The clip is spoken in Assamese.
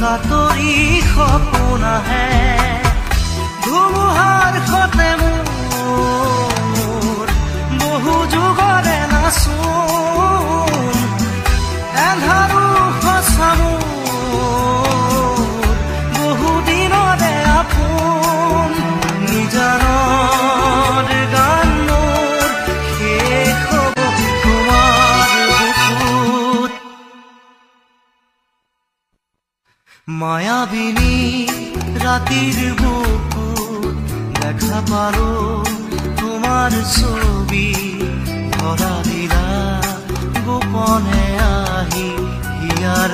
কাতৰি সপোন আহে ধুমুহাৰ সতে মোৰ বহু যুগৰে নাচোন এন্ধাৰো সঁচা মোৰ বহু দিনৰে আপোন নিজানৰ গান মোৰ শেষ হ'ব তোমাৰ বুকুত মায়াবিনী ৰাতিৰ বুকুত দেখা পালো তোমাৰ ছবি ধৰা দিলা গোপনে আহি হিয়াৰ